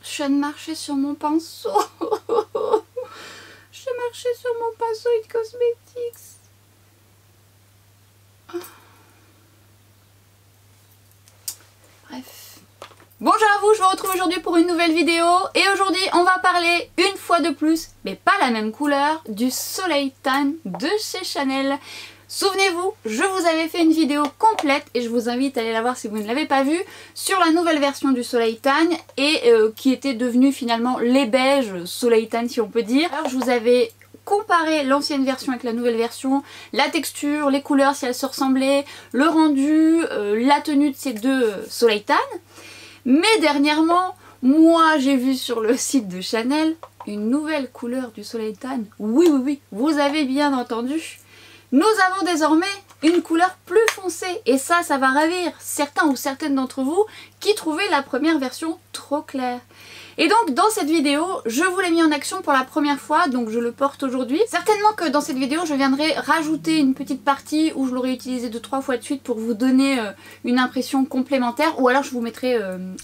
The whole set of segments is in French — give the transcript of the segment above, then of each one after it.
Je viens de marcher sur mon pinceau. J'ai marché sur mon pinceau It Cosmetics. Bref. Bonjour à vous, je vous retrouve aujourd'hui pour une nouvelle vidéo. Et aujourd'hui, on va parler une fois de plus, mais pas la même couleur, du Soleil Tan de chez Chanel. Souvenez-vous, je vous avais fait une vidéo complète et je vous invite à aller la voir si vous ne l'avez pas vue sur la nouvelle version du Soleil Tan et qui était devenue finalement les beiges Soleil Tan si on peut dire. Alors je vous avais comparé l'ancienne version avec la nouvelle version, la texture, les couleurs si elles se ressemblaient, le rendu, la tenue de ces deux Soleil Tan. Mais dernièrement, moi j'ai vu sur le site de Chanel une nouvelle couleur du Soleil Tan. Oui, oui, oui, vous avez bien entendu. Nous avons désormais une couleur plus foncée et ça va ravir certains ou certaines d'entre vous qui trouvaient la première version trop claire. Et donc dans cette vidéo, je vous l'ai mis en action pour la première fois, donc je le porte aujourd'hui. Certainement que dans cette vidéo, je viendrai rajouter une petite partie où je l'aurai utilisé 2-3 fois de suite pour vous donner une impression complémentaire, ou alors je vous mettrai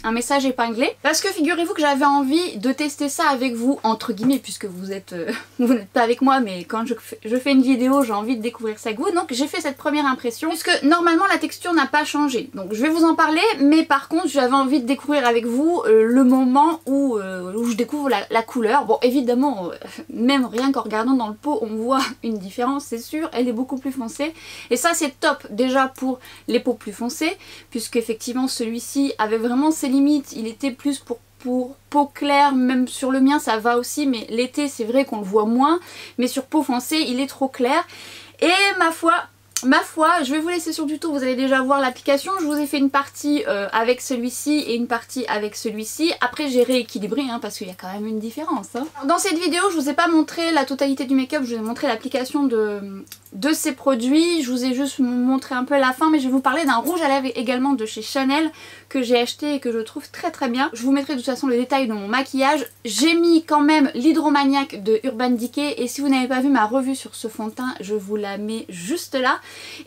un message épinglé. Parce que figurez-vous que j'avais envie de tester ça avec vous, entre guillemets, puisque vous êtes vous n'êtes pas avec moi, mais quand je fais une vidéo, j'ai envie de découvrir ça avec vous. Donc j'ai fait cette première impression, puisque normalement la texture n'a pas changé. Donc je vais vous en parler, mais par contre j'avais envie de découvrir avec vous le moment où je découvre la couleur. Bon évidemment, même rien qu'en regardant dans le pot on voit une différence, c'est sûr, elle est beaucoup plus foncée et ça c'est top déjà pour les peaux plus foncées, puisque effectivement celui-ci avait vraiment ses limites, il était plus pour peau claire, même sur le mien ça va aussi, mais l'été c'est vrai qu'on le voit moins, mais sur peau foncée il est trop clair. Et ma foi, je vais vous laisser sur tuto, vous allez déjà voir l'application. Je vous ai fait une partie avec celui-ci et une partie avec celui-ci. Après j'ai rééquilibré parce qu'il y a quand même une différence. Dans cette vidéo je vous ai pas montré la totalité du make-up, je vous ai montré l'application de ces produits. Je vous ai juste montré un peu la fin, mais je vais vous parler d'un rouge à lèvres également de chez Chanel que j'ai acheté et que je trouve très très bien. Je vous mettrai de toute façon le détail de mon maquillage. J'ai mis quand même l'Hydromaniac de Urban Decay et si vous n'avez pas vu ma revue sur ce fond de teint, je vous la mets juste là.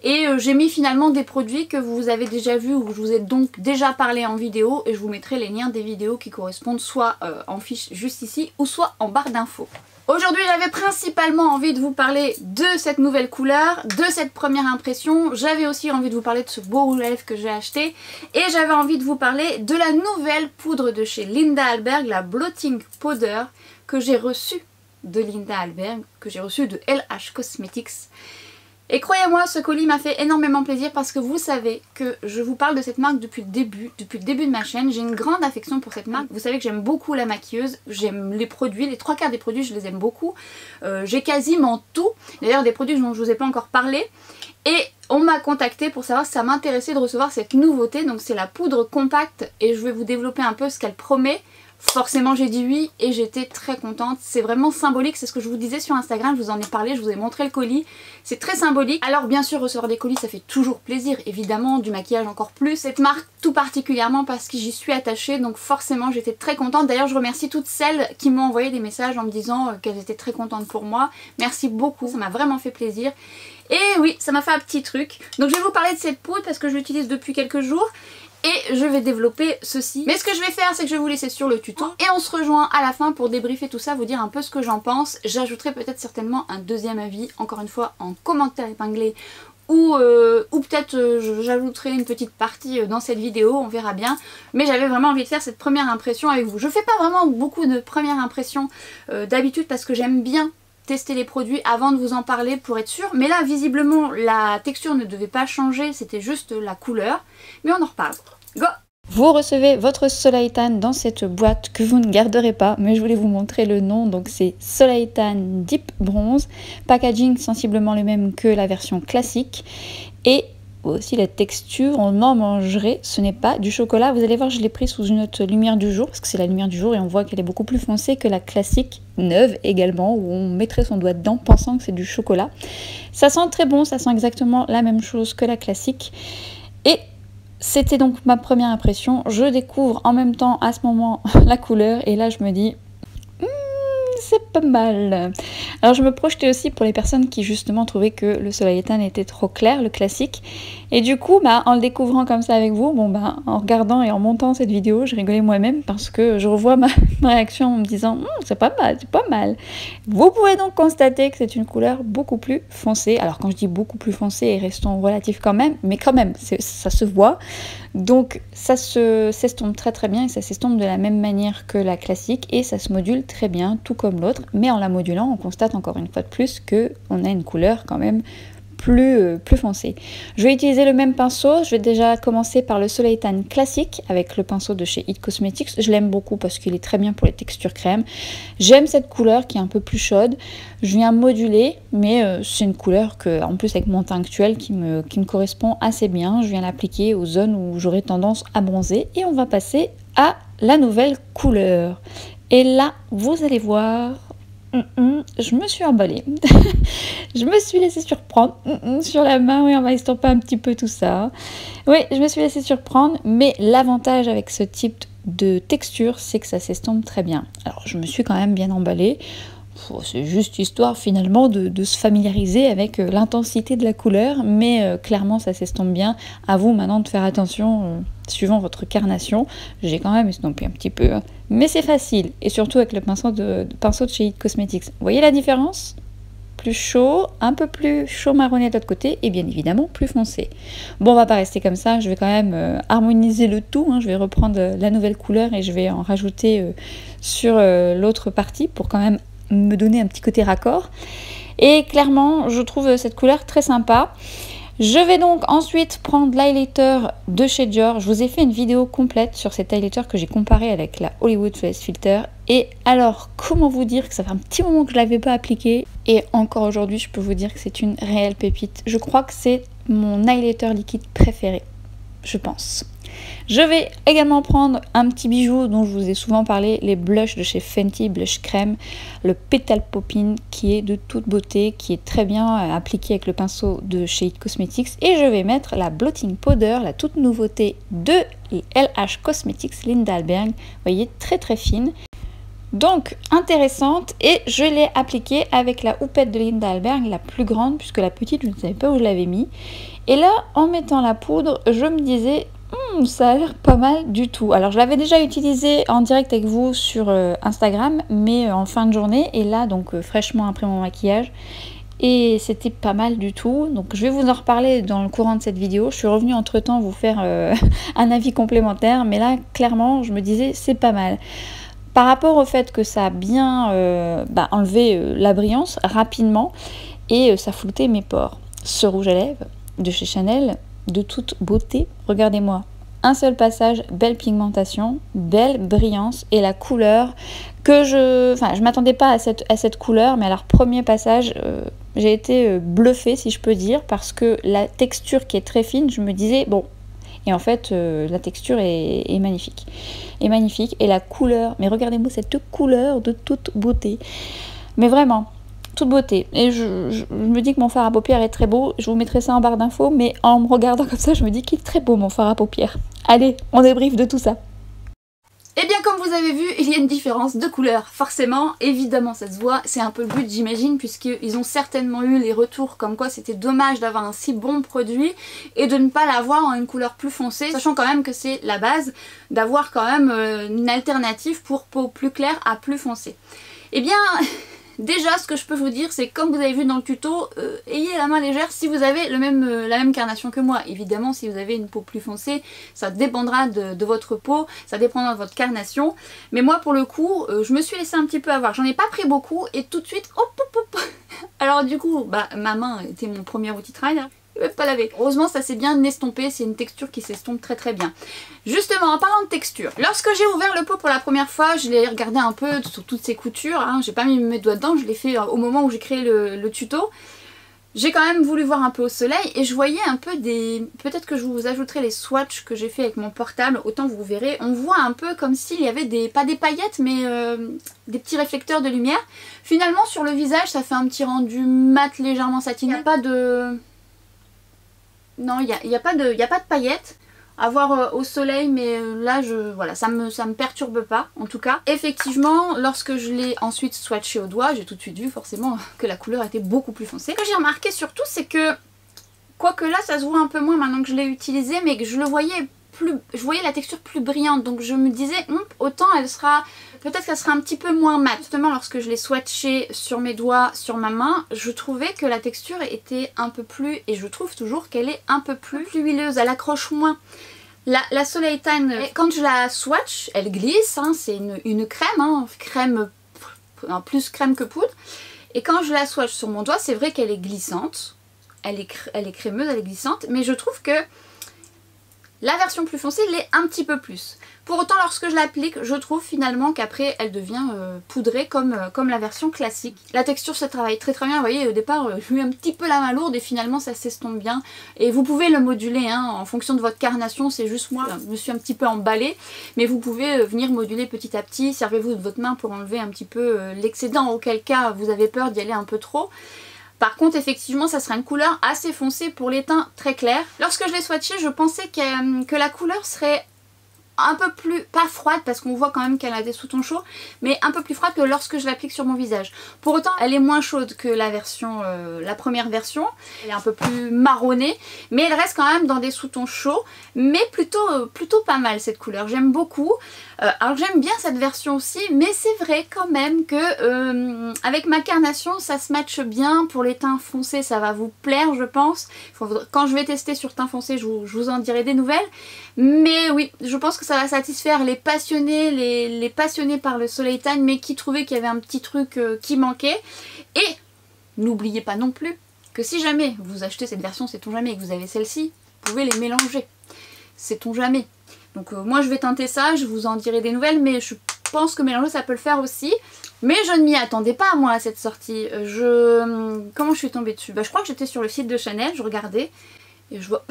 Et j'ai mis finalement des produits que vous avez déjà vus ou que je vous ai donc déjà parlé en vidéo et je vous mettrai les liens des vidéos qui correspondent soit en fiche juste ici ou soit en barre d'infos. Aujourd'hui j'avais principalement envie de vous parler de cette nouvelle couleur, de cette première impression. J'avais aussi envie de vous parler de ce beau rouge à lèvres que j'ai acheté. Et j'avais envie de vous parler de la nouvelle poudre de chez Linda Alberg, la Blotting Powder que j'ai reçue de Linda Alberg, que j'ai reçue de LH Cosmetics. Et croyez-moi, ce colis m'a fait énormément plaisir parce que vous savez que je vous parle de cette marque depuis le début de ma chaîne. J'ai une grande affection pour cette marque. Vous savez que j'aime beaucoup la maquilleuse, j'aime les produits, les 3/4 des produits je les aime beaucoup. J'ai quasiment tout, d'ailleurs des produits dont je vous ai pas encore parlé. Et on m'a contacté pour savoir si ça m'intéressait de recevoir cette nouveauté. Donc c'est la poudre compacte et je vais vous développer un peu ce qu'elle promet. Forcément j'ai dit oui et j'étais très contente, c'est vraiment symbolique, c'est ce que je vous disais sur Instagram, je vous en ai parlé, je vous ai montré le colis, c'est très symbolique. Alors bien sûr recevoir des colis ça fait toujours plaisir, évidemment du maquillage encore plus, cette marque tout particulièrement parce que j'y suis attachée, donc forcément j'étais très contente. D'ailleurs je remercie toutes celles qui m'ont envoyé des messages en me disant qu'elles étaient très contentes pour moi, merci beaucoup, ça m'a vraiment fait plaisir. Et oui, ça m'a fait un petit truc, donc je vais vous parler de cette poudre parce que je l'utilise depuis quelques jours. Et je vais développer ceci. Mais ce que je vais faire, c'est que je vais vous laisser sur le tuto. Et on se rejoint à la fin pour débriefer tout ça, vous dire un peu ce que j'en pense. J'ajouterai peut-être certainement un deuxième avis, encore une fois en commentaire épinglé. Ou peut-être j'ajouterai une petite partie dans cette vidéo, on verra bien. Mais j'avais vraiment envie de faire cette première impression avec vous. Je fais pas vraiment beaucoup de premières impressions d'habitude parce que j'aime bien tester les produits avant de vous en parler pour être sûr. Mais là visiblement la texture ne devait pas changer, c'était juste la couleur. Mais on en reparle. Go! Vous recevez votre Soleil Tan dans cette boîte que vous ne garderez pas, mais je voulais vous montrer le nom, donc c'est Soleil Tan Deep Bronze, packaging sensiblement le même que la version classique, et aussi la texture, on en mangerait, ce n'est pas du chocolat, vous allez voir je l'ai pris sous une autre lumière du jour, parce que c'est la lumière du jour et on voit qu'elle est beaucoup plus foncée que la classique neuve également, où on mettrait son doigt dedans pensant que c'est du chocolat. Ça sent très bon, ça sent exactement la même chose que la classique, et c'était donc ma première impression. Je découvre en même temps à ce moment la couleur et là je me dis c'est pas mal. Alors je me projetais aussi pour les personnes qui justement trouvaient que le Soleil Tan était trop clair, le classique. Et du coup, en le découvrant comme ça avec vous, en regardant et en montant cette vidéo, je rigolais moi-même parce que je revois ma réaction en me disant c'est pas mal, c'est pas mal. Vous pouvez donc constater que c'est une couleur beaucoup plus foncée. Alors quand je dis beaucoup plus foncée, et restons relatifs quand même, mais quand même, ça se voit. Donc ça s'estompe très très bien et ça s'estompe de la même manière que la classique et ça se module très bien, tout comme l'autre. Mais en la modulant, on constate encore une fois de plus qu'on a une couleur quand même plus foncé. Je vais utiliser le même pinceau. Je vais déjà commencer par le Soleil Tan classique avec le pinceau de chez It Cosmetics. Je l'aime beaucoup parce qu'il est très bien pour les textures crème. J'aime cette couleur qui est un peu plus chaude. Je viens moduler, mais c'est une couleur que, en plus avec mon teint actuel qui me correspond assez bien. Je viens l'appliquer aux zones où j'aurais tendance à bronzer et on va passer à la nouvelle couleur. Et là, vous allez voir... je me suis emballée. Je me suis laissée surprendre sur la main. Oui, on va estomper un petit peu tout ça. Oui, je me suis laissée surprendre, mais l'avantage avec ce type de texture, c'est que ça s'estompe très bien. Alors, je me suis quand même bien emballée. C'est juste histoire finalement de se familiariser avec l'intensité de la couleur, mais clairement ça s'estompe bien. À vous maintenant de faire attention suivant votre carnation. J'ai quand même estompé un petit peu, hein. Mais c'est facile, et surtout avec le pinceau de chez It Cosmetics. Vous voyez la différence? Plus chaud, un peu plus chaud marronné de l'autre côté, et bien évidemment plus foncé. Bon, on va pas rester comme ça, je vais quand même harmoniser le tout, hein. Je vais reprendre la nouvelle couleur et je vais en rajouter sur l'autre partie pour quand même me donner un petit côté raccord. Et clairement, je trouve cette couleur très sympa. Je vais donc ensuite prendre l'highlighter de chez Dior. Je vous ai fait une vidéo complète sur cet highlighter que j'ai comparé avec la Hollywood Face Filter. Et alors, comment vous dire que ça fait un petit moment que je ne l'avais pas appliqué. Et encore aujourd'hui, je peux vous dire que c'est une réelle pépite. Je crois que c'est mon highlighter liquide préféré, je pense. Je vais également prendre un petit bijou dont je vous ai souvent parlé, les blushs de chez Fenty, blush crème, le Petal Poppin qui est de toute beauté, qui est très bien appliqué avec le pinceau de chez It Cosmetics. Et je vais mettre la blotting powder, la toute nouveauté de LH Cosmetics Lindalberg, vous voyez, très très fine. Donc intéressante, et je l'ai appliquée avec la houppette de Lindalberg, la plus grande, puisque la petite je ne savais pas où je l'avais mis. Et là, en mettant la poudre, je me disais... ça a l'air pas mal du tout. Alors je l'avais déjà utilisé en direct avec vous sur Instagram, mais en fin de journée, et là donc fraîchement après mon maquillage, et c'était pas mal du tout. Donc je vais vous en reparler dans le courant de cette vidéo. Je suis revenue entre temps vous faire un avis complémentaire, mais là clairement je me disais c'est pas mal. Par rapport au fait que ça a bien enlevé la brillance rapidement, et ça floutait mes pores. Ce rouge à lèvres de chez Chanel, de toute beauté, regardez-moi, un seul passage, belle pigmentation, belle brillance, et la couleur que je m'attendais pas à cette couleur, mais alors premier passage, j'ai été bluffée si je peux dire, parce que la texture qui est très fine, je me disais bon, et en fait la texture est magnifique, et la couleur, mais regardez-moi cette couleur de toute beauté, mais vraiment toute beauté. Et je me dis que mon fard à paupières est très beau. Je vous mettrai ça en barre d'infos, mais en me regardant comme ça, je me dis qu'il est très beau mon fard à paupières. Allez, on débriefe de tout ça. Et bien comme vous avez vu, il y a une différence de couleur, forcément, évidemment ça se voit, c'est un peu le but j'imagine, puisqu'ils ont certainement eu les retours comme quoi c'était dommage d'avoir un si bon produit et de ne pas l'avoir en une couleur plus foncée, sachant quand même que c'est la base d'avoir quand même une alternative pour peau plus claire à plus foncée. Et bien... déjà, ce que je peux vous dire, c'est comme vous avez vu dans le tuto, ayez la main légère si vous avez la même carnation que moi. Évidemment, si vous avez une peau plus foncée, ça dépendra de votre peau, ça dépendra de votre carnation. Mais moi, pour le coup, je me suis laissée un petit peu avoir. J'en ai pas pris beaucoup et tout de suite, hop, hop, hop. Alors du coup, ma main était mon premier outil de travail. Je vais pas laver. Heureusement ça s'est bien estompé, c'est une texture qui s'estompe très très bien. Justement en parlant de texture, lorsque j'ai ouvert le pot pour la première fois, je l'ai regardé un peu sur toutes ces coutures, hein. J'ai pas mis mes doigts dedans, je l'ai fait au moment où j'ai créé le tuto. J'ai quand même voulu voir un peu au soleil et je voyais un peu des... peut-être que je vous ajouterai les swatchs que j'ai fait avec mon portable, autant vous verrez. On voit un peu comme s'il y avait des... pas des paillettes mais des petits réflecteurs de lumière. Finalement sur le visage ça fait un petit rendu mat légèrement satiné. Il n'y a pas de... non, il n'y a pas de paillettes. à voir au soleil, mais là voilà, ça me perturbe pas en tout cas. Effectivement, lorsque je l'ai ensuite swatché au doigt, j'ai tout de suite vu forcément que la couleur était beaucoup plus foncée. Ce que j'ai remarqué surtout, c'est que quoique là ça se voit un peu moins maintenant que je l'ai utilisé, mais que je voyais la texture plus brillante, donc je me disais autant elle sera, peut-être qu'elle sera un petit peu moins mat. Justement lorsque je l'ai swatché sur mes doigts, sur ma main, je trouvais que la texture était un peu plus, et je trouve toujours qu'elle est un peu plus huileuse, elle accroche moins. La Soleil Tan, quand je la swatch, elle glisse, hein, c'est une crème, hein, plus crème que poudre. Et quand je la swatch sur mon doigt, c'est vrai qu'elle est glissante, elle est crémeuse, elle est glissante, mais je trouve que la version plus foncée l'est un petit peu plus. Pour autant, lorsque je l'applique, je trouve finalement qu'après elle devient poudrée comme la version classique. La texture se travaille très très bien. Vous voyez, au départ, je eu un petit peu la main lourde et finalement ça s'estompe bien. Et vous pouvez le moduler hein, en fonction de votre carnation. C'est juste moi, je me suis un petit peu emballée. Mais vous pouvez venir moduler petit à petit. Servez-vous de votre main pour enlever un petit peu l'excédent, auquel cas vous avez peur d'y aller un peu trop. Par contre, effectivement, ça sera une couleur assez foncée pour les teints très clairs. Lorsque je l'ai swatché, je pensais que la couleur serait un peu plus, pas froide parce qu'on voit quand même qu'elle a des sous-tons chauds, mais un peu plus froide que lorsque je l'applique sur mon visage. Pour autant, elle est moins chaude que la version, la première version. Elle est un peu plus marronnée, mais elle reste quand même dans des sous-tons chauds, mais plutôt pas mal cette couleur. J'aime beaucoup. Alors j'aime bien cette version aussi, mais c'est vrai quand même que avec ma carnation ça se matche bien. Pour les teints foncés ça va vous plaire je pense. Quand je vais tester sur teint foncé je vous en dirai des nouvelles. Mais oui, je pense que ça va satisfaire les passionnés, les passionnés par le Soleil Tan, mais qui trouvaient qu'il y avait un petit truc qui manquait. Et n'oubliez pas non plus que si jamais vous achetez cette version, sait-on jamais, et que vous avez celle-ci, vous pouvez les mélanger. Sait-on jamais. Donc moi je vais tenter ça, je vous en dirai des nouvelles, mais je pense que mélanger ça peut le faire aussi. Mais je ne m'y attendais pas moi à cette sortie. Comment je suis tombée dessus? Je crois que j'étais sur le site de Chanel, je regardais et je vois...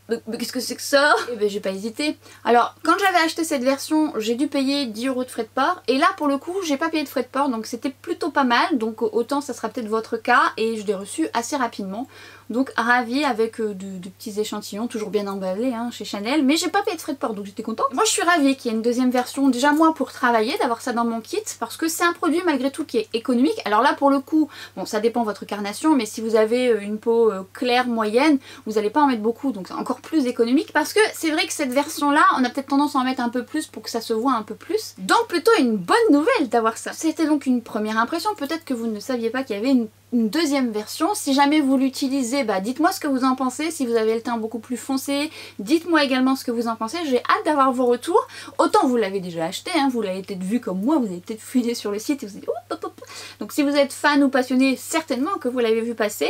Mais qu'est-ce que c'est que ça? Et ben j'ai pas hésité. Alors quand j'avais acheté cette version, j'ai dû payer 10 € de frais de port. Et là pour le coup j'ai pas payé de frais de port, donc c'était plutôt pas mal. Donc autant ça sera peut-être votre cas. Et je l'ai reçu assez rapidement. Donc ravie avec de petits échantillons, toujours bien emballés hein, chez Chanel. Mais j'ai pas payé de frais de port, donc j'étais contente. Moi je suis ravie qu'il y ait une deuxième version, déjà moi pour travailler, d'avoir ça dans mon kit. Parce que c'est un produit malgré tout qui est économique. Alors là pour le coup, bon ça dépend de votre carnation, mais si vous avez une peau claire, moyenne, vous n'allez pas en mettre beaucoup. Donc c'est encore plus économique. Parce que c'est vrai que cette version là, on a peut-être tendance à en mettre un peu plus pour que ça se voit un peu plus. Donc plutôt une bonne nouvelle d'avoir ça. C'était donc une première impression. Peut-être que vous ne saviez pas qu'il y avait une deuxième version. Si jamais vous l'utilisez, dites-moi ce que vous en pensez. Si vous avez le teint beaucoup plus foncé, dites-moi également ce que vous en pensez. J'ai hâte d'avoir vos retours. Autant vous l'avez déjà acheté, hein, vous l'avez peut-être vu comme moi, vous avez peut-être fouillé sur le site et vous avez dit hop, hop, hop. Donc si vous êtes fan ou passionné, certainement que vous l'avez vu passer.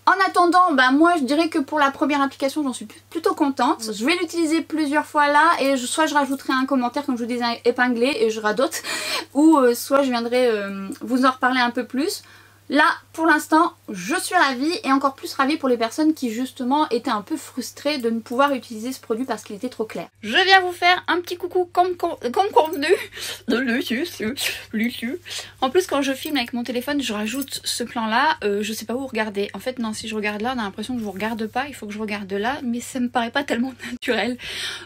En attendant, moi je dirais que pour la première application j'en suis plutôt contente. Je vais l'utiliser plusieurs fois là et soit je rajouterai un commentaire comme je vous disais épinglé et je radote, ou soit je viendrai vous en reparler un peu plus. Là, pour l'instant, je suis ravie et encore plus ravie pour les personnes qui justement étaient un peu frustrées de ne pouvoir utiliser ce produit parce qu'il était trop clair. Je viens vous faire un petit coucou comme convenu. En plus, quand je filme avec mon téléphone, je rajoute ce plan-là. Je sais pas où regarder. En fait, non, si je regarde là, on a l'impression que je vous regarde pas. Il faut que je regarde là, mais ça me paraît pas tellement naturel.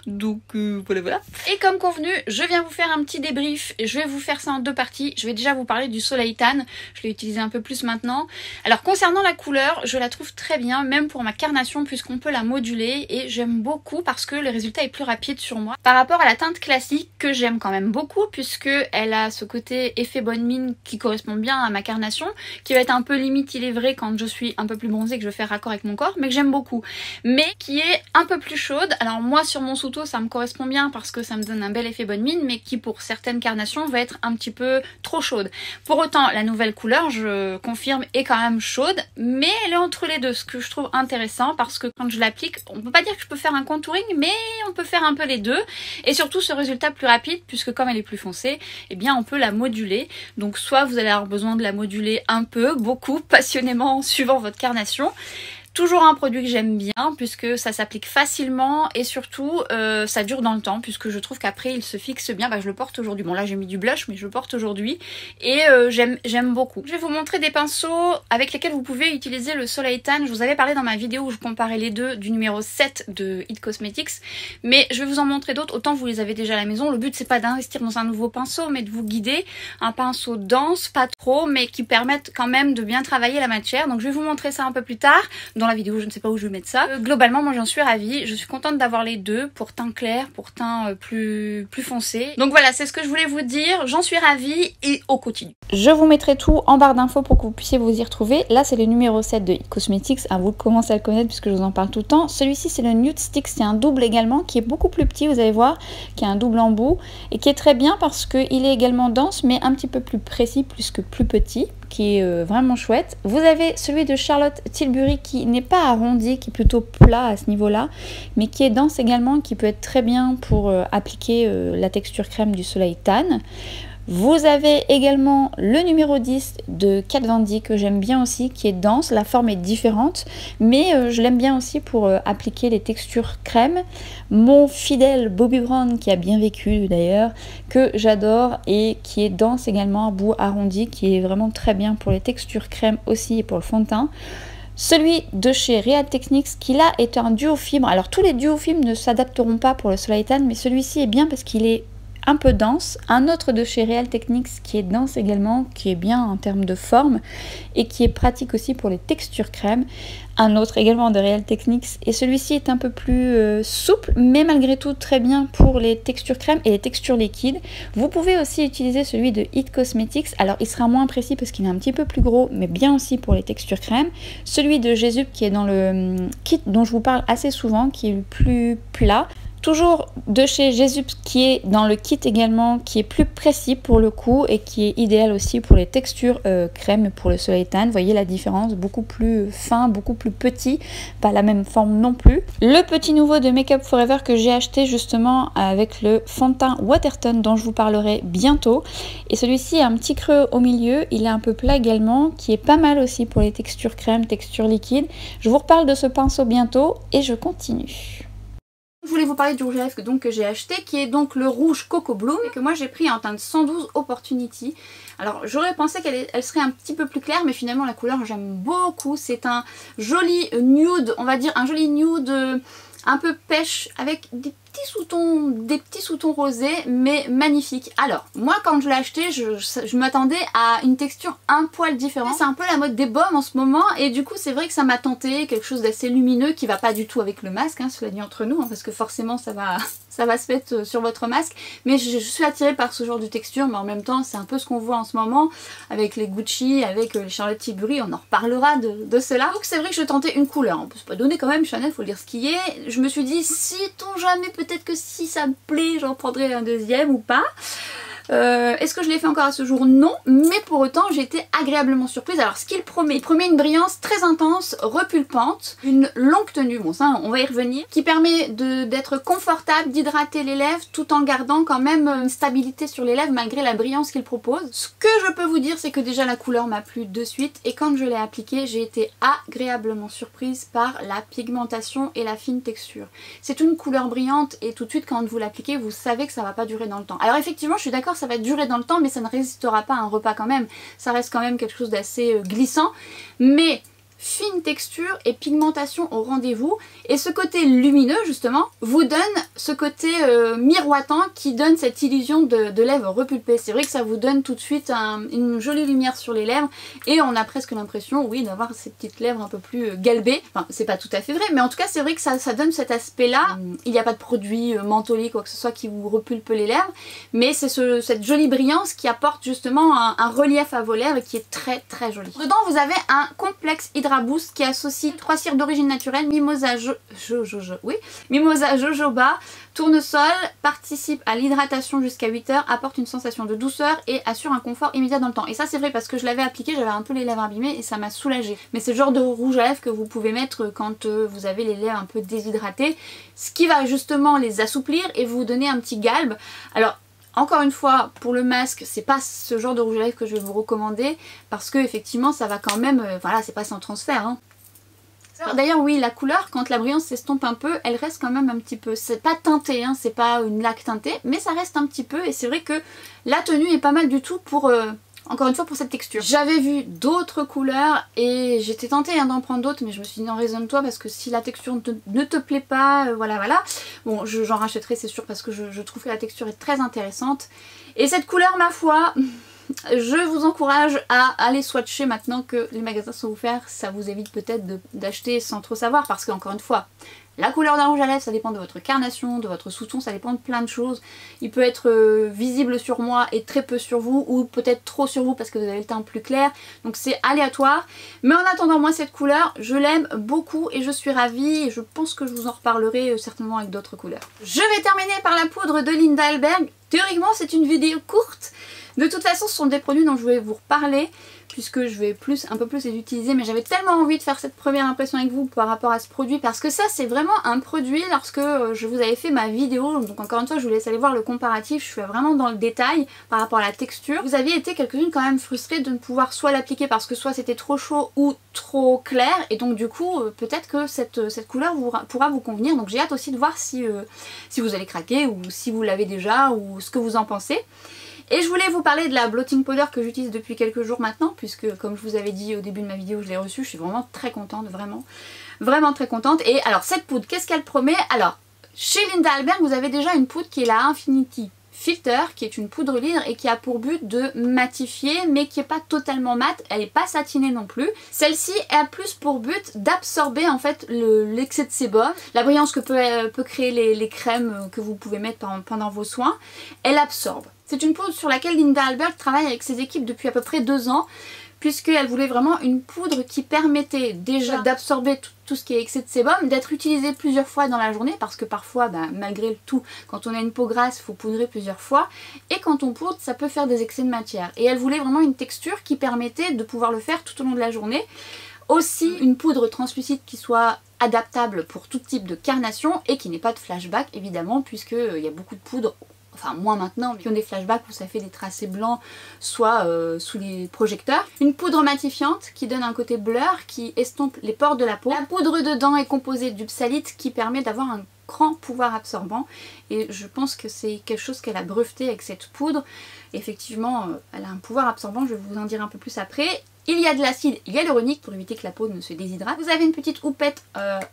Donc voilà. Et comme convenu, je viens vous faire un petit débrief. Je vais vous faire ça en deux parties. Je vais déjà vous parler du Soleil Tan. Je l'ai utilisé un peu plus maintenant. Alors concernant la couleur, je la trouve très bien, même pour ma carnation, puisqu'on peut la moduler et j'aime beaucoup parce que le résultat est plus rapide sur moi par rapport à la teinte classique que j'aime quand même beaucoup, puisque elle a ce côté effet bonne mine qui correspond bien à ma carnation, qui va être un peu limite, il est vrai, quand je suis un peu plus bronzée, que je fais raccord avec mon corps, mais que j'aime beaucoup, mais qui est un peu plus chaude. Alors moi sur mon sous-taux ça me correspond bien parce que ça me donne un bel effet bonne mine, mais qui pour certaines carnations va être un petit peu trop chaude. Pour autant la nouvelle couleur, je confirme, est quand même chaude, mais elle est entre les deux, ce que je trouve intéressant parce que quand je l'applique, on peut pas dire que je peux faire un contouring, mais on peut faire un peu les deux, et surtout ce résultat plus rapide, puisque comme elle est plus foncée, eh bien on peut la moduler. Donc soit vous allez avoir besoin de la moduler un peu, beaucoup, passionnément, suivant votre carnation. Toujours un produit que j'aime bien puisque ça s'applique facilement et surtout ça dure dans le temps puisque je trouve qu'après il se fixe bien. Je le porte aujourd'hui. Bon là j'ai mis du blush mais je le porte aujourd'hui et j'aime beaucoup. Je vais vous montrer des pinceaux avec lesquels vous pouvez utiliser le Soleil Tan. Je vous avais parlé dans ma vidéo où je comparais les deux du numéro 7 de It Cosmetics, mais je vais vous en montrer d'autres. Autant vous les avez déjà à la maison. Le but c'est pas d'investir dans un nouveau pinceau mais de vous guider. Un pinceau dense, pas trop, mais qui permette quand même de bien travailler la matière. Donc je vais vous montrer ça un peu plus tard dans la vidéo, je ne sais pas où je vais mettre ça. Globalement moi j'en suis ravie, je suis contente d'avoir les deux pour teint clair, pour teint plus foncé. Donc voilà, c'est ce que je voulais vous dire, j'en suis ravie et au quotidien. Je vous mettrai tout en barre d'infos pour que vous puissiez vous y retrouver. Là c'est le numéro 7 de It Cosmetics, vous commencez à le connaître puisque je vous en parle tout le temps. Celui-ci c'est le Nude Stick, c'est un double également qui est beaucoup plus petit, vous allez voir, qui a un double embout et qui est très bien parce qu'il est également dense mais un petit peu plus précis plus que plus petit, qui est vraiment chouette. Vous avez celui de Charlotte Tilbury qui n'est pas arrondi, qui est plutôt plat à ce niveau-là, mais qui est dense également, qui peut être très bien pour appliquer la texture crème du Soleil Tan. Vous avez également le numéro 10 de Kat Von D que j'aime bien aussi, qui est dense, la forme est différente, mais je l'aime bien aussi pour appliquer les textures crème. Mon fidèle Bobbi Brown qui a bien vécu d'ailleurs, que j'adore et qui est dense également, à bout arrondi, qui est vraiment très bien pour les textures crème aussi et pour le fond de teint. Celui de chez Real Techniques qui là est un duo fibre. Alors tous les duo fibres ne s'adapteront pas pour le Soleil Tan, mais celui-ci est bien parce qu'il est un peu dense. Un autre de chez Real Techniques qui est dense également, qui est bien en termes de forme et qui est pratique aussi pour les textures crème. Un autre également de Real Techniques et celui-ci est un peu plus souple mais malgré tout très bien pour les textures crème et les textures liquides. Vous pouvez aussi utiliser celui de It Cosmetics, alors il sera moins précis parce qu'il est un petit peu plus gros mais bien aussi pour les textures crème. Celui de Jesup qui est dans le kit dont je vous parle assez souvent, qui est le plus plat. Toujours de chez Jesup qui est dans le kit également, qui est plus précis pour le coup et qui est idéal aussi pour les textures crème et pour le Soleil Tan. Vous voyez la différence, beaucoup plus fin, beaucoup plus petit, pas la même forme non plus. Le petit nouveau de Make Up For Ever que j'ai acheté justement avec le fond de teint Watertone dont je vous parlerai bientôt. Et celui-ci a un petit creux au milieu, il est un peu plat également, qui est pas mal aussi pour les textures crème, textures liquides. Je vous reparle de ce pinceau bientôt et je continue. Je voulais vous parler du rouge à lèvres que j'ai acheté, qui est donc le rouge Coco Bloom, et que moi j'ai pris en teinte 112 Opportunity. Alors j'aurais pensé qu'elle serait un petit peu plus claire, mais finalement la couleur j'aime beaucoup. C'est un joli nude, on va dire un joli nude un peu pêche avec des petits sous-tons rosés, mais magnifiques. Alors, moi quand je l'ai acheté, je m'attendais à une texture un poil différente. C'est un peu la mode des baumes en ce moment, et du coup c'est vrai que ça m'a tenté, quelque chose d'assez lumineux qui va pas du tout avec le masque, hein, cela dit entre nous, hein, parce que forcément ça va se mettre sur votre masque. Mais je suis attirée par ce genre de texture, mais en même temps c'est un peu ce qu'on voit en ce moment avec les Gucci, avec les Charlotte Tilbury, on en reparlera de cela. Donc c'est vrai que je tentais une couleur, on peut se pas donner quand même Chanel, faut dire ce qui est. Je me suis dit, sait-on jamais, peut-être que si ça me plaît, j'en prendrai un deuxième ou pas. Est-ce que je l'ai fait encore à ce jour? Non, mais pour autant j'ai été agréablement surprise. Alors ce qu'il promet, il promet une brillance très intense, repulpante, une longue tenue, bon ça on va y revenir, qui permet d'être confortable, d'hydrater les lèvres tout en gardant quand même une stabilité sur les lèvres malgré la brillance qu'il propose. Ce que je peux vous dire c'est que déjà la couleur m'a plu de suite et quand je l'ai appliquée j'ai été agréablement surprise par la pigmentation et la fine texture. C'est une couleur brillante et tout de suite quand vous l'appliquez vous savez que ça va pas durer dans le temps. Alors effectivement je suis d'accord, ça va durer dans le temps mais ça ne résistera pas à un repas quand même, ça reste quand même quelque chose d'assez glissant, mais fine texture et pigmentation au rendez-vous, et ce côté lumineux justement vous donne ce côté miroitant qui donne cette illusion de lèvres repulpées. C'est vrai que ça vous donne tout de suite une jolie lumière sur les lèvres et on a presque l'impression, oui, d'avoir ces petites lèvres un peu plus galbées. Enfin c'est pas tout à fait vrai mais en tout cas c'est vrai que ça donne cet aspect là. Il n'y a pas de produit mentholé quoi que ce soit qui vous repulpe les lèvres, mais c'est cette jolie brillance qui apporte justement un relief à vos lèvres et qui est très très joli. Dedans vous avez un complexe Hydra Boost qui associe 3 cires d'origine naturelle, mimosa jojoba, tournesol, participe à l'hydratation jusqu'à 8 heures, apporte une sensation de douceur et assure un confort immédiat dans le temps. Et ça c'est vrai parce que je l'avais appliqué, j'avais un peu les lèvres abîmées et ça m'a soulagée. Mais c'est le genre de rouge à lèvres que vous pouvez mettre quand vous avez les lèvres un peu déshydratées, ce qui va justement les assouplir et vous donner un petit galbe. Alors encore une fois, pour le masque, c'est pas ce genre de rouge à lèvres que je vais vous recommander parce que effectivement ça va quand même, voilà, c'est pas sans transfert, hein. D'ailleurs oui, la couleur, quand la brillance s'estompe un peu, elle reste quand même un petit peu, c'est pas teinté, hein, c'est pas une laque teintée, mais ça reste un petit peu et c'est vrai que la tenue est pas mal du tout pour... encore une fois pour cette texture. J'avais vu d'autres couleurs et j'étais tentée d'en prendre d'autres, mais je me suis dit non, raisonne-toi parce que si la texture ne te plaît pas, voilà. Bon, j'en rachèterai c'est sûr parce que je trouve que la texture est très intéressante. Et cette couleur, ma foi, je vous encourage à aller swatcher maintenant que les magasins sont ouverts. Ça vous évite peut-être d'acheter sans trop savoir parce qu'encore une fois, la couleur d'un rouge à lèvres, ça dépend de votre carnation, de votre sous-ton, ça dépend de plein de choses. Il peut être visible sur moi et très peu sur vous, ou peut-être trop sur vous parce que vous avez le teint plus clair. Donc c'est aléatoire. Mais en attendant, moi cette couleur, je l'aime beaucoup et je suis ravie. Et je pense que je vous en reparlerai certainement avec d'autres couleurs. Je vais terminer par la poudre de Linda Hallberg. Théoriquement, c'est une vidéo courte. De toute façon, ce sont des produits dont je vais vous reparler puisque je vais un peu plus les utiliser, mais j'avais tellement envie de faire cette première impression avec vous par rapport à ce produit parce que ça c'est vraiment un produit lorsque je vous avais fait ma vidéo, donc encore une fois je vous laisse aller voir le comparatif, je suis vraiment dans le détail par rapport à la texture. Vous aviez été quelques-unes quand même frustrées de ne pouvoir soit l'appliquer parce que soit c'était trop chaud ou trop clair et donc du coup peut-être que cette couleur pourra vous convenir, donc j'ai hâte aussi de voir si vous allez craquer ou si vous l'avez déjà ou ce que vous en pensez. Et je voulais vous parler de la blotting powder que j'utilise depuis quelques jours maintenant, puisque comme je vous avais dit au début de ma vidéo, je l'ai reçue, je suis vraiment très contente, vraiment très contente. Et alors cette poudre, qu'est-ce qu'elle promet? Alors, chez Linda Hallberg, vous avez déjà une poudre qui est la Infinity Filter, qui est une poudre lire et qui a pour but de matifier, mais qui n'est pas totalement mate, elle n'est pas satinée non plus. Celle-ci a plus pour but d'absorber en fait l'excès de sébum, la brillance que peut créer les crèmes que vous pouvez mettre pendant vos soins, elle absorbe. C'est une poudre sur laquelle Linda Hallberg travaille avec ses équipes depuis à peu près 2 ans, puisqu'elle voulait vraiment une poudre qui permettait déjà d'absorber tout ce qui est excès de sébum, d'être utilisée plusieurs fois dans la journée, parce que parfois, malgré le tout, quand on a une peau grasse, il faut poudrer plusieurs fois, et quand on poudre, ça peut faire des excès de matière. Et elle voulait vraiment une texture qui permettait de pouvoir le faire tout au long de la journée. Aussi une poudre translucide qui soit adaptable pour tout type de carnation et qui n'ait pas de flashback évidemment, puisqu'il y a beaucoup de poudres, enfin moins maintenant, qui ont des flashbacks où ça fait des tracés blancs, soit sous les projecteurs. Une poudre matifiante qui donne un côté blur, qui estompe les pores de la peau. La poudre dedans est composée d'oxalate qui permet d'avoir un grand pouvoir absorbant et je pense que c'est quelque chose qu'elle a breveté avec cette poudre. Effectivement, elle a un pouvoir absorbant, je vais vous en dire un peu plus après. Il y a de l'acide hyaluronique pour éviter que la peau ne se déshydrate. Vous avez une petite houppette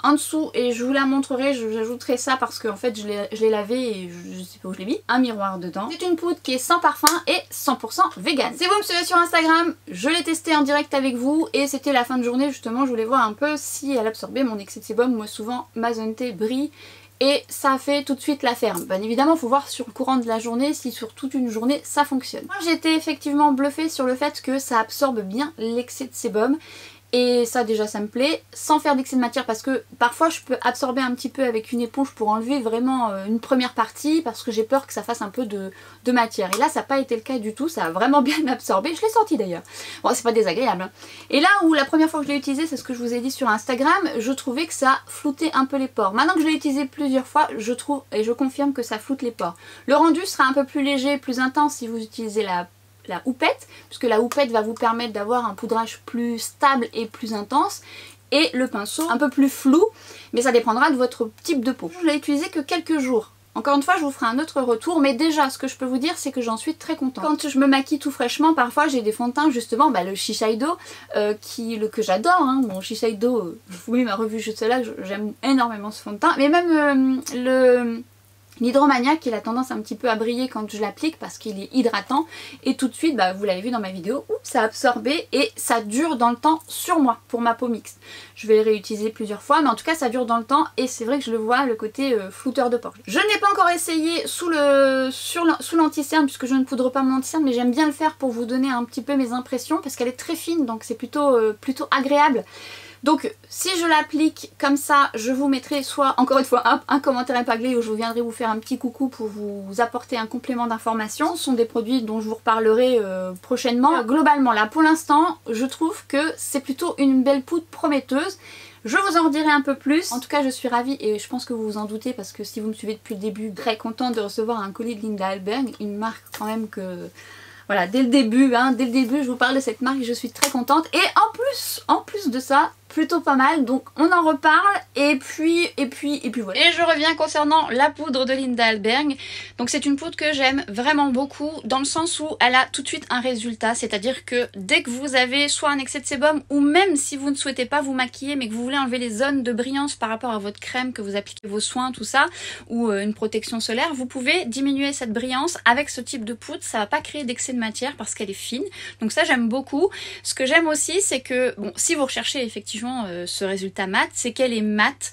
en dessous et je vous la montrerai, j'ajouterai ça parce qu'en fait je l'ai lavé et je sais pas où je l'ai mis. Un miroir dedans. C'est une poudre qui est sans parfum et 100% vegan. Si vous me suivez sur Instagram, je l'ai testé en direct avec vous et c'était la fin de journée justement, je voulais voir un peu si elle absorbait mon excès de sébum. Moi souvent ma zone T brille et ça fait tout de suite l'affaire. Bien évidemment, il faut voir sur le courant de la journée si sur toute une journée ça fonctionne. Moi j'étais effectivement bluffée sur le fait que ça absorbe bien l'excès de sébum. Et ça déjà ça me plaît, sans faire d'excès de matière parce que parfois je peux absorber un petit peu avec une éponge pour enlever vraiment une première partie parce que j'ai peur que ça fasse un peu de matière. Et là ça n'a pas été le cas du tout, ça a vraiment bien absorbé, je l'ai senti d'ailleurs. Bon c'est pas désagréable. Hein. Et là où la première fois que je l'ai utilisé, c'est ce que je vous ai dit sur Instagram, je trouvais que ça floutait un peu les pores. Maintenant que je l'ai utilisé plusieurs fois, je trouve et je confirme que ça floute les pores. Le rendu sera un peu plus léger, plus intense si vous utilisez la houppette, puisque la houppette va vous permettre d'avoir un poudrage plus stable et plus intense, et le pinceau un peu plus flou, mais ça dépendra de votre type de peau. Je l'ai utilisé que quelques jours. Encore une fois, je vous ferai un autre retour, mais déjà, ce que je peux vous dire, c'est que j'en suis très contente. Quand je me maquille tout fraîchement, parfois j'ai des fonds de teint, justement, le Shiseido, que j'adore, hein. Bon, Shiseido, je vous mets ma revue juste là, j'aime énormément ce fond de teint, mais même l'Hydromaniac, il a tendance un petit peu à briller quand je l'applique parce qu'il est hydratant et tout de suite, vous l'avez vu dans ma vidéo, ça a absorbé et ça dure dans le temps sur moi pour ma peau mixte. Je vais le réutiliser plusieurs fois mais en tout cas ça dure dans le temps et c'est vrai que je le vois le côté flouteur de pores. Je n'ai pas encore essayé sous l'anti-cerne puisque je ne poudre pas mon anti-cerne mais j'aime bien le faire pour vous donner un petit peu mes impressions parce qu'elle est très fine donc c'est plutôt agréable. Donc si je l'applique comme ça, je vous mettrai soit encore une fois un commentaire épinglé où je viendrai vous faire un petit coucou pour vous apporter un complément d'information. Ce sont des produits dont je vous reparlerai prochainement. Globalement là pour l'instant, je trouve que c'est plutôt une belle poudre prometteuse. Je vous en redirai un peu plus. En tout cas je suis ravie et je pense que vous vous en doutez parce que si vous me suivez depuis le début, très contente de recevoir un colis de Linda Hallberg, une marque quand même que... Voilà, dès le début, je vous parle de cette marque et je suis très contente. Et en plus de ça, plutôt pas mal, donc on en reparle et puis voilà. Et je reviens concernant la poudre de Linda Hallberg. Donc c'est une poudre que j'aime vraiment beaucoup dans le sens où elle a tout de suite un résultat, c'est-à-dire que dès que vous avez soit un excès de sébum ou même si vous ne souhaitez pas vous maquiller mais que vous voulez enlever les zones de brillance par rapport à votre crème, que vous appliquez vos soins, tout ça, ou une protection solaire, vous pouvez diminuer cette brillance avec ce type de poudre. Ça va pas créer d'excès de matière parce qu'elle est fine, donc ça j'aime beaucoup. Ce que j'aime aussi c'est que, bon, si vous recherchez effectivement ce résultat mat, c'est qu'elle est mate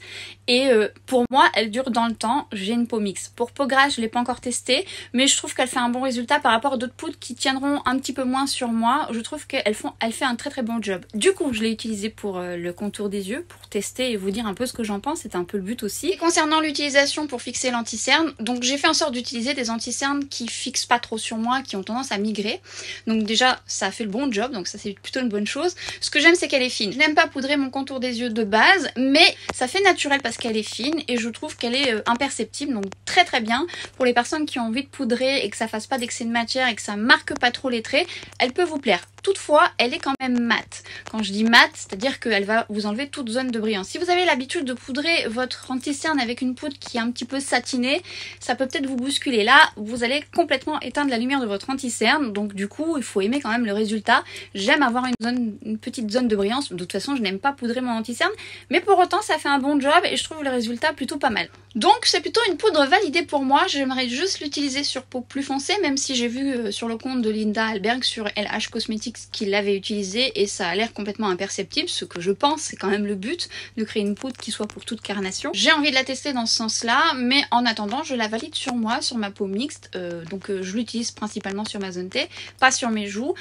et pour moi elle dure dans le temps. J'ai une peau mixte. Pour peau grasse je l'ai pas encore testée, mais je trouve qu'elle fait un bon résultat par rapport à d'autres poudres qui tiendront un petit peu moins sur moi. Je trouve qu'elle fait un très bon job. Du coup je l'ai utilisée pour le contour des yeux, pour tester et vous dire un peu ce que j'en pense, c'était un peu le but aussi. Et concernant l'utilisation pour fixer l'anti-cerne, donc j'ai fait en sorte d'utiliser des anti-cernes qui fixent pas trop sur moi, qui ont tendance à migrer. Donc déjà ça a fait le bon job, donc ça c'est plutôt une bonne chose. Ce que j'aime c'est qu'elle est fine. Je n'aime pas poudrer mon contour des yeux de base, mais ça fait naturel parce qu'elle est fine et je trouve qu'elle est imperceptible, donc très bien. Pour les personnes qui ont envie de poudrer et que ça fasse pas d'excès de matière et que ça marque pas trop les traits, elle peut vous plaire. Toutefois, elle est quand même mate. Quand je dis mate, c'est-à-dire qu'elle va vous enlever toute zone de brillance. Si vous avez l'habitude de poudrer votre anti-cerne avec une poudre qui est un petit peu satinée, ça peut peut-être vous bousculer. Là, vous allez complètement éteindre la lumière de votre anti-cerne, donc du coup, il faut aimer quand même le résultat. J'aime avoir une petite zone de brillance. De toute façon, je n'aime pas poudrer mon anti-cerne, mais pour autant, ça fait un bon job et je trouve le résultat plutôt pas mal. Donc, c'est plutôt une poudre validée pour moi. J'aimerais juste l'utiliser sur peau plus foncée, même si j'ai vu sur le compte de Linda Hallberg sur LH Cosmetics qu'il l'avait utilisé et ça a l'air complètement imperceptible, ce que je pense c'est quand même le but, de créer une poudre qui soit pour toute carnation. J'ai envie de la tester dans ce sens-là, mais en attendant je la valide sur moi, sur ma peau mixte, donc je l'utilise principalement sur ma zone T, pas sur mes joues,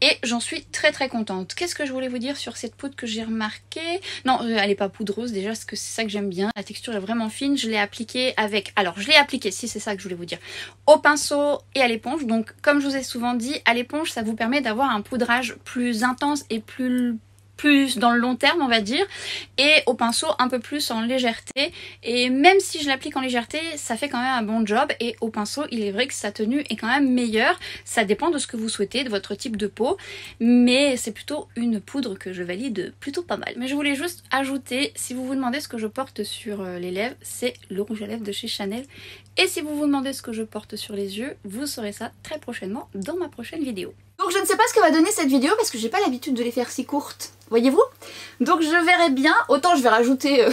et j'en suis très contente. Qu'est-ce que je voulais vous dire sur cette poudre que j'ai remarqué? Non, elle est pas poudreuse déjà, parce que c'est ça que j'aime bien, la texture est vraiment fine. Je l'ai appliquée avec, alors je l'ai appliquée, si c'est ça que je voulais vous dire, au pinceau et à l'éponge. Donc comme je vous ai souvent dit, à l'éponge ça vous permet d'avoir un poudrage plus intense et plus dans le long terme on va dire, et au pinceau un peu plus en légèreté, et même si je l'applique en légèreté ça fait quand même un bon job, et au pinceau il est vrai que sa tenue est quand même meilleure. Ça dépend de ce que vous souhaitez, de votre type de peau, mais c'est plutôt une poudre que je valide plutôt pas mal. Mais je voulais juste ajouter, si vous vous demandez ce que je porte sur les lèvres, c'est le rouge à lèvres de chez Chanel, et si vous vous demandez ce que je porte sur les yeux, vous saurez ça très prochainement dans ma prochaine vidéo. Donc je ne sais pas ce que va donner cette vidéo parce que j'ai pas l'habitude de les faire si courtes, voyez-vous. Donc je verrai bien, autant je vais rajouter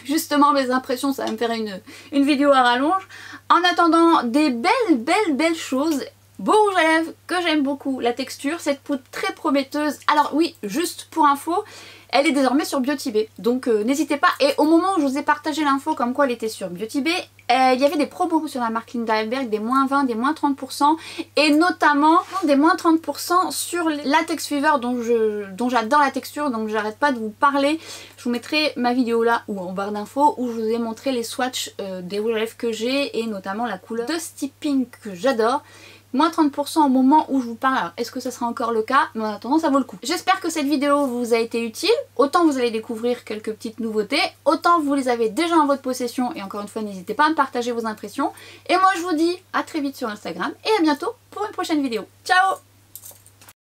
justement mes impressions, ça va me faire une vidéo à rallonge. En attendant, des belles choses. Beau rouge à lèvres que j'aime beaucoup, la texture, cette poudre très prometteuse. Alors oui, juste pour info, elle est désormais sur Biotibé, donc n'hésitez pas. Et au moment où je vous ai partagé l'info comme quoi elle était sur Biotibé, il y avait des promos sur la marque Linda Hallberg, des moins 20, des moins 30%, et notamment des moins 30% sur Latex Fever dont j'adore la texture, donc j'arrête pas de vous parler. Je vous mettrai ma vidéo là ou en barre d'infos où je vous ai montré les swatchs des rouges à lèvres que j'ai, et notamment la couleur Dusty Pink que j'adore. Moins 30% au moment où je vous parle. Alors est-ce que ça sera encore le cas? Mais en attendant ça vaut le coup. J'espère que cette vidéo vous a été utile. Autant vous allez découvrir quelques petites nouveautés, autant vous les avez déjà en votre possession, et encore une fois n'hésitez pas à me partager vos impressions. Et moi je vous dis à très vite sur Instagram et à bientôt pour une prochaine vidéo. Ciao!